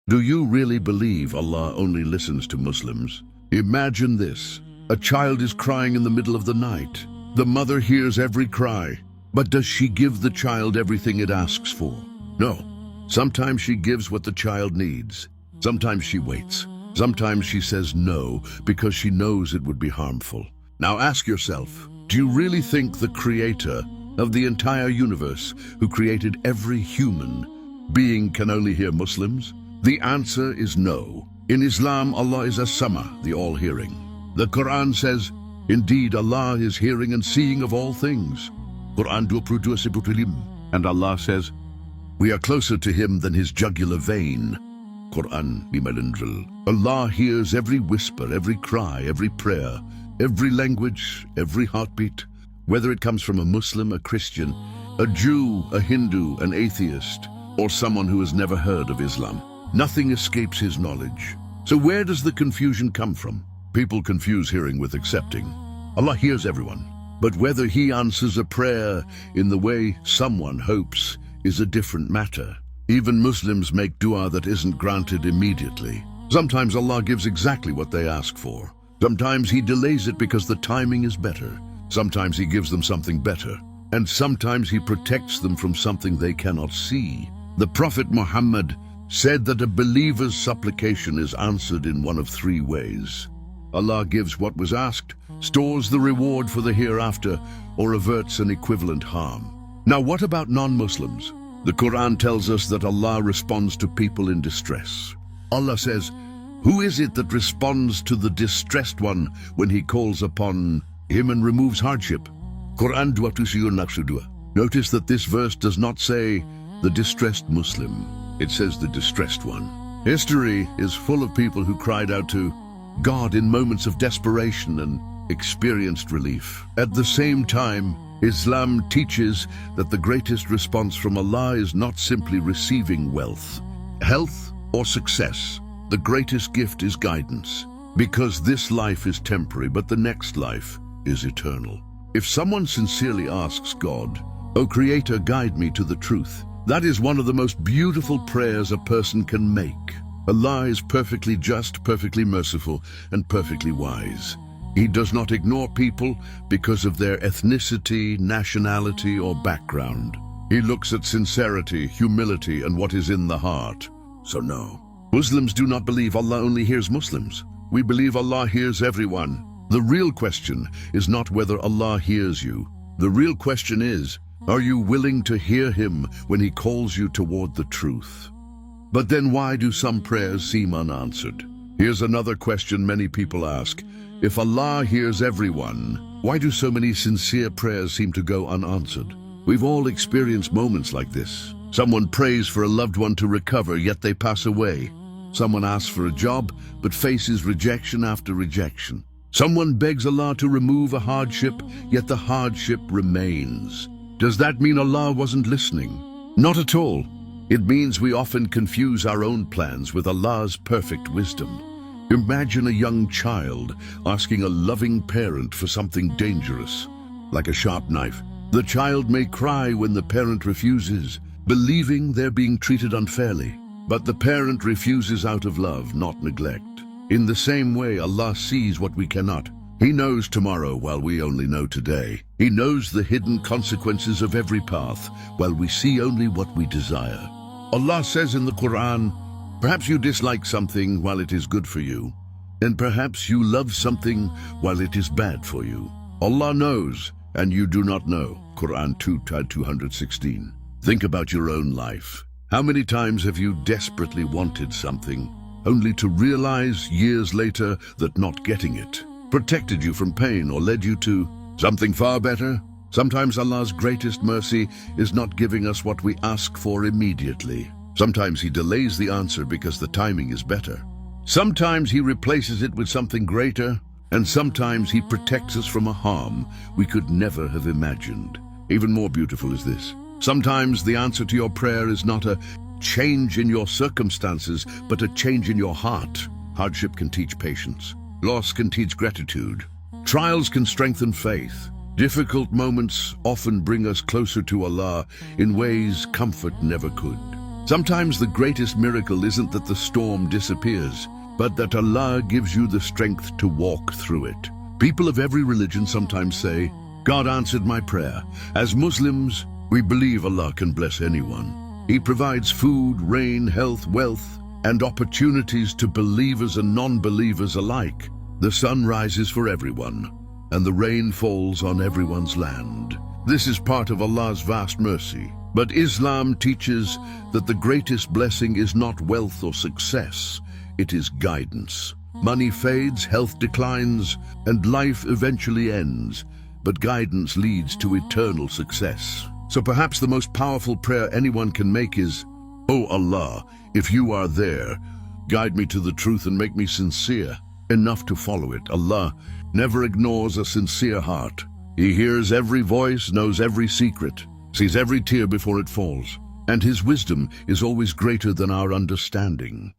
Do you really believe Allah only listens to Muslims? Imagine this. A child is crying in the middle of the night. The mother hears every cry, but does she give the child everything it asks for? No. Sometimes she gives what the child needs. Sometimes she waits. Sometimes she says no because she knows it would be harmful. Now ask yourself, do you really think the creator of the entire universe, who created every human being, can only hear Muslims? The answer is no. In Islam, Allah is as-Sama, the all-hearing. The Quran says, indeed, Allah is hearing and seeing of all things. Quran 22:10. And Allah says, we are closer to Him than His jugular vein. Quran 5:11. Allah hears every whisper, every cry, every prayer, every language, every heartbeat, whether it comes from a Muslim, a Christian, a Jew, a Hindu, an atheist, or someone who has never heard of Islam. Nothing escapes His knowledge. So where does the confusion come from? People confuse hearing with accepting. Allah hears everyone, but whether He answers a prayer in the way someone hopes is a different matter. Even Muslims make dua that isn't granted immediately. Sometimes Allah gives exactly what they ask for. Sometimes He delays it because the timing is better. Sometimes He gives them something better. And sometimes He protects them from something they cannot see. The Prophet Muhammad said that a believer's supplication is answered in one of three ways. Allah gives what was asked, stores the reward for the hereafter, or averts an equivalent harm. Now what about non-Muslims? The Quran tells us that Allah responds to people in distress. Allah says, who is it that responds to the distressed one when he calls upon Him and removes hardship? Quran 2:2. Notice that this verse does not say the distressed Muslim. It says the distressed one. History is full of people who cried out to God in moments of desperation and experienced relief. At the same time, Islam teaches that the greatest response from Allah is not simply receiving wealth, health, or success. The greatest gift is guidance, because this life is temporary, but the next life is eternal. If someone sincerely asks God, "O Creator, guide me to the truth," that is one of the most beautiful prayers a person can make. Allah is perfectly just, perfectly merciful, and perfectly wise. He does not ignore people because of their ethnicity, nationality, or background. He looks at sincerity, humility, and what is in the heart. So no, Muslims do not believe Allah only hears Muslims. We believe Allah hears everyone. The real question is not whether Allah hears you. The real question is, are you willing to hear Him when He calls you toward the truth? But then why do some prayers seem unanswered? Here's another question many people ask. If Allah hears everyone, why do so many sincere prayers seem to go unanswered? We've all experienced moments like this. Someone prays for a loved one to recover, yet they pass away. Someone asks for a job, but faces rejection after rejection. Someone begs Allah to remove a hardship, yet the hardship remains. Does that mean Allah wasn't listening? Not at all. It means we often confuse our own plans with Allah's perfect wisdom. Imagine a young child asking a loving parent for something dangerous, like a sharp knife. The child may cry when the parent refuses, believing they're being treated unfairly. But the parent refuses out of love, not neglect. In the same way, Allah sees what we cannot. He knows tomorrow while we only know today. He knows the hidden consequences of every path while we see only what we desire. Allah says in the Quran, perhaps you dislike something while it is good for you, and perhaps you love something while it is bad for you. Allah knows, and you do not know. Quran 2:216. Think about your own life. How many times have you desperately wanted something, only to realize years later that not getting it protected you from pain or led you to something far better? Sometimes Allah's greatest mercy is not giving us what we ask for immediately. Sometimes He delays the answer because the timing is better. Sometimes He replaces it with something greater, and sometimes He protects us from a harm we could never have imagined. Even more beautiful is this. Sometimes the answer to your prayer is not a change in your circumstances, but a change in your heart. Hardship can teach patience. Loss can teach gratitude. Trials can strengthen faith. Difficult moments often bring us closer to Allah in ways comfort never could. Sometimes the greatest miracle isn't that the storm disappears, but that Allah gives you the strength to walk through it. People of every religion sometimes say, God answered my prayer. As Muslims, we believe Allah can bless anyone. He provides food, rain, health, wealth, and opportunities to believers and non-believers alike. The sun rises for everyone, and the rain falls on everyone's land. This is part of Allah's vast mercy. But Islam teaches that the greatest blessing is not wealth or success, it is guidance. Money fades, health declines, and life eventually ends, but guidance leads to eternal success. So perhaps the most powerful prayer anyone can make is, "O Allah, if you are there, guide me to the truth and make me sincere enough to follow it." Allah never ignores a sincere heart. He hears every voice, knows every secret, sees every tear before it falls, and His wisdom is always greater than our understanding.